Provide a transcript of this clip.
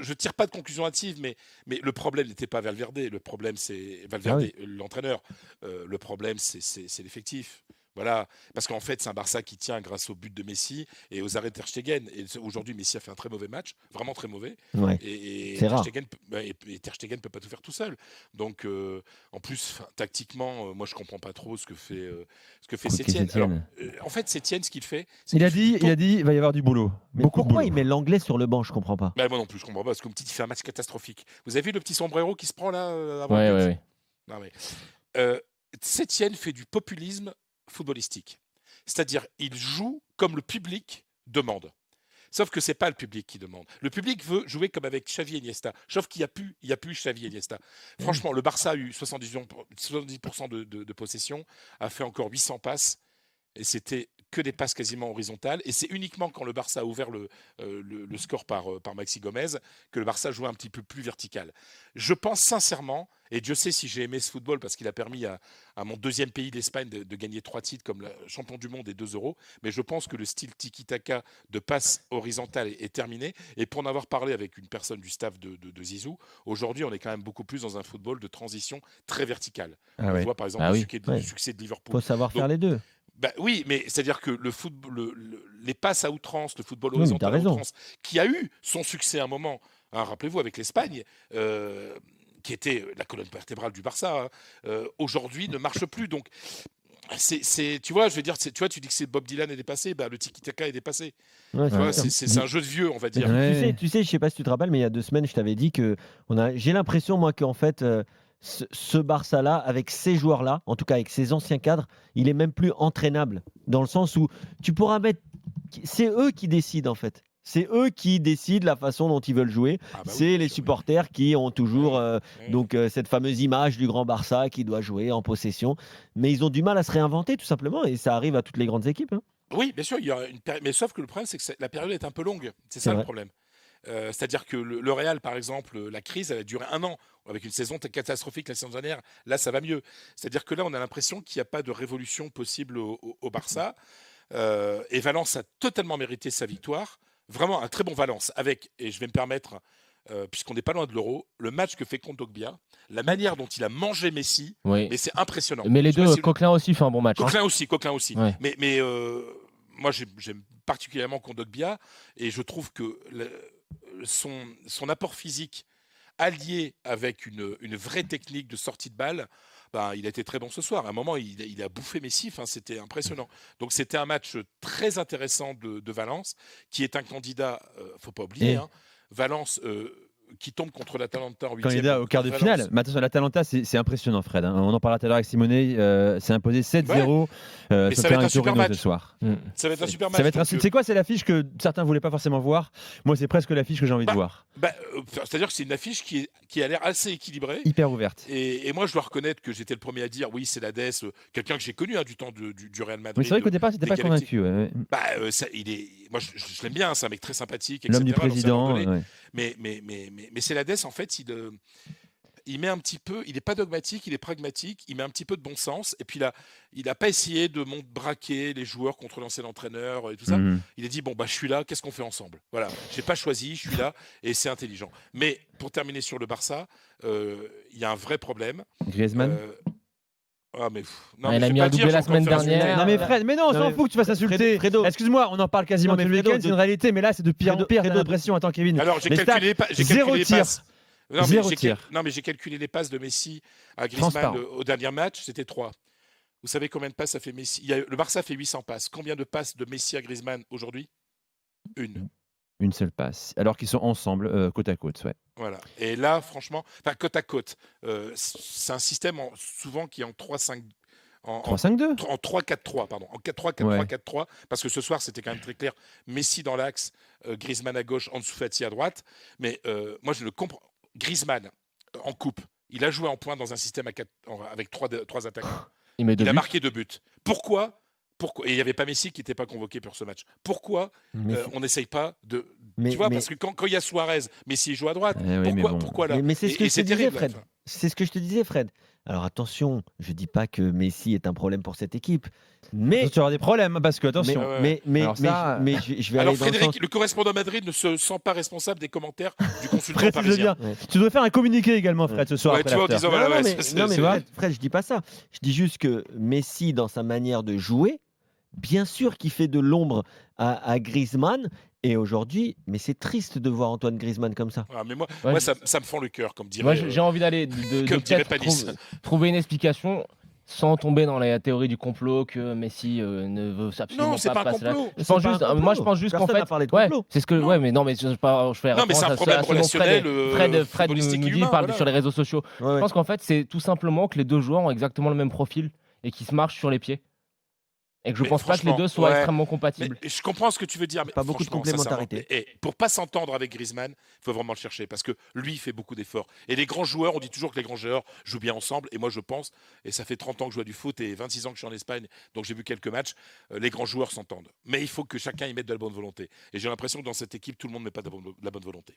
je tire pas de conclusion hâtive, mais le problème n'était pas Valverde. Le problème, c'est Valverde, l'entraîneur. Le problème, c'est l'effectif. Voilà, parce qu'en fait, c'est un Barça qui tient grâce au but de Messi et aux arrêts de Ter Stegen. Et aujourd'hui, Messi a fait un très mauvais match, vraiment très mauvais. Ouais. Et C'est Ter rare. Stegen, et Ter Stegen peut pas tout faire tout seul. Donc, en plus, tactiquement, moi, je comprends pas trop ce que fait Qu'est-ce Sétienne. Alors, Etienne en fait, Sétienne, ce qu'il fait, c'est Il qu'il a fait du dit, pop. il va y avoir du boulot. Mais Beaucoup de pourquoi boulot. il met l'anglais sur le banc? Je comprends pas. Moi non plus, je comprends pas, parce que petit, il fait un match catastrophique. Vous avez vu le petit sombrero qui se prend là avant Ouais, le but? ouais. Non mais euh, Sétienne fait du populisme footballistique. C'est-à-dire, il joue comme le public demande. Sauf que c'est pas le public qui demande. Le public veut jouer comme avec Xavi et Iniesta. Sauf qu'il y a plus Xavi et Iniesta. Franchement, le Barça a eu 70% de possession, a fait encore 800 passes, et c'était que des passes quasiment horizontales. Et c'est uniquement quand le Barça a ouvert le score par Maxi Gomez que le Barça jouait un petit peu plus vertical. Je pense sincèrement, et Dieu sait si j'ai aimé ce football parce qu'il a permis à mon deuxième pays, l'Espagne, de gagner 3 titres comme champion du monde et 2 euros, mais je pense que le style tiki-taka de passe horizontale est terminé. Et pour en avoir parlé avec une personne du staff de Zizou, aujourd'hui, on est quand même beaucoup plus dans un football de transition très vertical. Ah On ouais. voit par exemple Ah le oui. succès de Liverpool. Faut savoir faire Donc, les deux. bah oui, mais c'est-à-dire que le football, les passes à outrance, le football Oui, mais t'as horizontal à raison. outrance, qui a eu son succès à un moment, hein, rappelez-vous avec l'Espagne, qui était la colonne vertébrale du Barça, hein, aujourd'hui ne marche plus. Donc, tu vois, je veux dire, tu vois, tu dis que c'est Bob Dylan est dépassé, bah, le tiki-taka est dépassé. Ouais, Tu vois, sûr. c'est un jeu de vieux, on va Mais dire. Ouais. tu sais, je sais pas si tu te rappelles, mais il y a 2 semaines, je t'avais dit que j'ai l'impression, moi, qu'en fait, ce Barça-là, avec ces joueurs-là, en tout cas avec ces anciens cadres, il est même plus entraînable. Dans le sens où tu pourras mettre. C'est eux qui décident, en fait. C'est eux qui décident la façon dont ils veulent jouer. Ah bah oui, C'est bien les sûr, oui. supporters qui ont toujours Ouais. cette fameuse image du grand Barça qui doit jouer en possession. Mais ils ont du mal à se réinventer, tout simplement. Et ça arrive à toutes les grandes équipes, hein. Oui, bien sûr, il y a mais sauf que le problème, c'est que la période est un peu longue. C'est C'est ça le vrai. problème. C'est-à-dire que le Real, par exemple, la crise, elle a duré 1 an, avec une saison catastrophique la saison dernière. Là, ça va mieux. C'est-à-dire que là, on a l'impression qu'il n'y a pas de révolution possible au Barça. Et Valence a totalement mérité sa victoire. Vraiment un très bon Valence. Avec, et je vais me permettre, puisqu'on n'est pas loin de l'Euro, le match que fait Kondogbia, la manière dont il a mangé Messi, Oui. mais c'est impressionnant. Mais les Je sais pas deux, si- Coquelin aussi fait un bon match. Hein. Coquelin aussi. Ouais. Mais moi, j'aime particulièrement Kondogbia et je trouve que son apport physique allié avec une vraie technique de sortie de balle, ben, il a été très bon ce soir. À un moment, il a bouffé Messi. Enfin, c'était impressionnant. Donc, c'était un match très intéressant de Valence, qui est un candidat, faut pas oublier, Et hein, Valence qui tombe contre l'Atalanta en huitième. candidat au quart de Valence. finale. Mais attention, l'Atalanta, c'est impressionnant, Fred, hein. On en parlait tout à l'heure avec Simone. C'est imposé 7-0. Mais ça va être un super match. Ce soir. Ça va être un super match. Ça va être donc, c'est quoi? C'est l'affiche que certains voulaient pas forcément voir. Moi, c'est presque l'affiche que j'ai envie de voir. c'est-à-dire que c'est une affiche qui a l'air assez équilibrée. Hyper ouverte. Et moi, je dois reconnaître que j'étais le premier à dire oui, c'est la DES, quelqu'un que j'ai connu du temps du Real Madrid. Mais c'est vrai qu'au départ, c'était pas convaincu. Ouais. Moi, je l'aime bien, c'est un mec très sympathique, etc. L'homme du président. l'ancien Ouais. mais c'est la DES, en fait, il met un petit peu, il n'est pas dogmatique, il est pragmatique, il met un petit peu de bon sens. Et puis là, il n'a pas essayé de braquer les joueurs contre l'ancien entraîneur et tout ça. Mhm. Il a dit bon, bah, je suis là, qu'est-ce qu'on fait ensemble? Voilà, je n'ai pas choisi, je suis là et c'est intelligent. Mais pour terminer sur le Barça, il y a un vrai problème. Griezmann. Non, Il mais a je mis vais un pas dire, doublé la j'ai encore semaine fait un dernière. Non mais Fred, mais non, on Non, s'en mais fout que tu fasses insulter. Fredo. Excuse-moi, on en parle quasiment Non, mais tous les Fredo, week-ends, c'est une réalité, mais là c'est de pire en pire, j'ai Fredo, l'impression. Attends Kevin. Alors, j'ai Les calculé, stats, j'ai calculé zéro les tir. passes. Non, Zéro mais tir. j'ai calculé les passes de Messi à Transparent. Griezmann au dernier match, c'était 3. Vous savez combien de passes ça fait Messi? Le Barça fait 800 passes. Combien de passes de Messi à Griezmann aujourd'hui? Une seule passe. Alors qu'ils sont ensemble, côte à côte, ouais. Voilà. Et là, franchement, côte à côte, c'est un système souvent qui est en 3-5. En 3-5-2. 3-4-3, pardon. En 4-3-4-3, Ouais. 4-3. Parce que ce soir, c'était quand même très clair. Messi dans l'axe, Griezmann à gauche, Ansu Fati à droite. Mais moi, je ne comprends. Griezmann, en coupe, il a joué en pointe dans un système avec trois attaquants. Il a marqué 2 buts. Pourquoi Et il n'y avait pas Messi qui n'était pas convoqué pour ce match. Pourquoi on n'essaye pas de. Tu vois, parce que quand il y a Suarez, Messi joue à droite. Oui, Pourquoi là Mais c'est ce que je te disais, terrible. Fred. C'est ce que je te disais, Fred. Alors attention, je dis pas que Messi est un problème pour cette équipe, mais Tu auras des problèmes, hein, parce que mais attention. Ouais, ouais. mais Alors ça, mais je vais Alors aller dans le sens. Frédéric, le correspondant à Madrid ne se sent pas responsable des commentaires du consultant Fred, je veux parisien. dire, Ouais. tu devrais faire un communiqué également, Fred, ce soir Ouais, après tu vois, en l'after. disant, Non, voilà, non, ouais, mais, ça, non, mais tu vois. Fred, je dis pas ça. Je dis juste que Messi, dans sa manière de jouer, bien sûr qu'il fait de l'ombre à Griezmann. Et aujourd'hui, mais c'est triste de voir Antoine Griezmann comme ça. Ah, mais moi, Ouais, moi je- ça me fend le cœur, comme Moi, dirait, j'ai envie d'aller de comme dirait peut-être Panis. trouver une explication sans tomber dans la théorie du complot que Messi ne veut absolument Non, c'est pas un passer là. complot. Je pense C'est pas juste, un complot. moi, je pense juste qu'en Personne fait, n'a parlé de ouais, complot. c'est ce que, Non. ouais, mais non, mais je fais Non, mais c'est un référence problème à ce dont relationnel, Fred footballistique nous et dit, humain, il parle voilà. sur les réseaux sociaux. Ouais, Je ouais. pense qu'en fait, c'est tout simplement que les deux joueurs ont exactement le même profil et qu'ils se marchent sur les pieds. Et que je Mais pense pas que les franchement, deux soient ouais. extrême Mais compatibles. je comprends ce que tu veux dire, mais Pas beaucoup de franchement, sincèrement, complémentarité. et pour pas s'entendre avec Griezmann, il faut vraiment le chercher parce que lui, il fait beaucoup d'efforts. Et les grands joueurs, on dit toujours que les grands joueurs jouent bien ensemble. Et moi, je pense, et ça fait 30 ans que je joue à du foot et 26 ans que je suis en Espagne, donc j'ai vu quelques matchs, les grands joueurs s'entendent. Mais il faut que chacun y mette de la bonne volonté. Et j'ai l'impression que dans cette équipe, tout le monde ne met pas de la bonne volonté.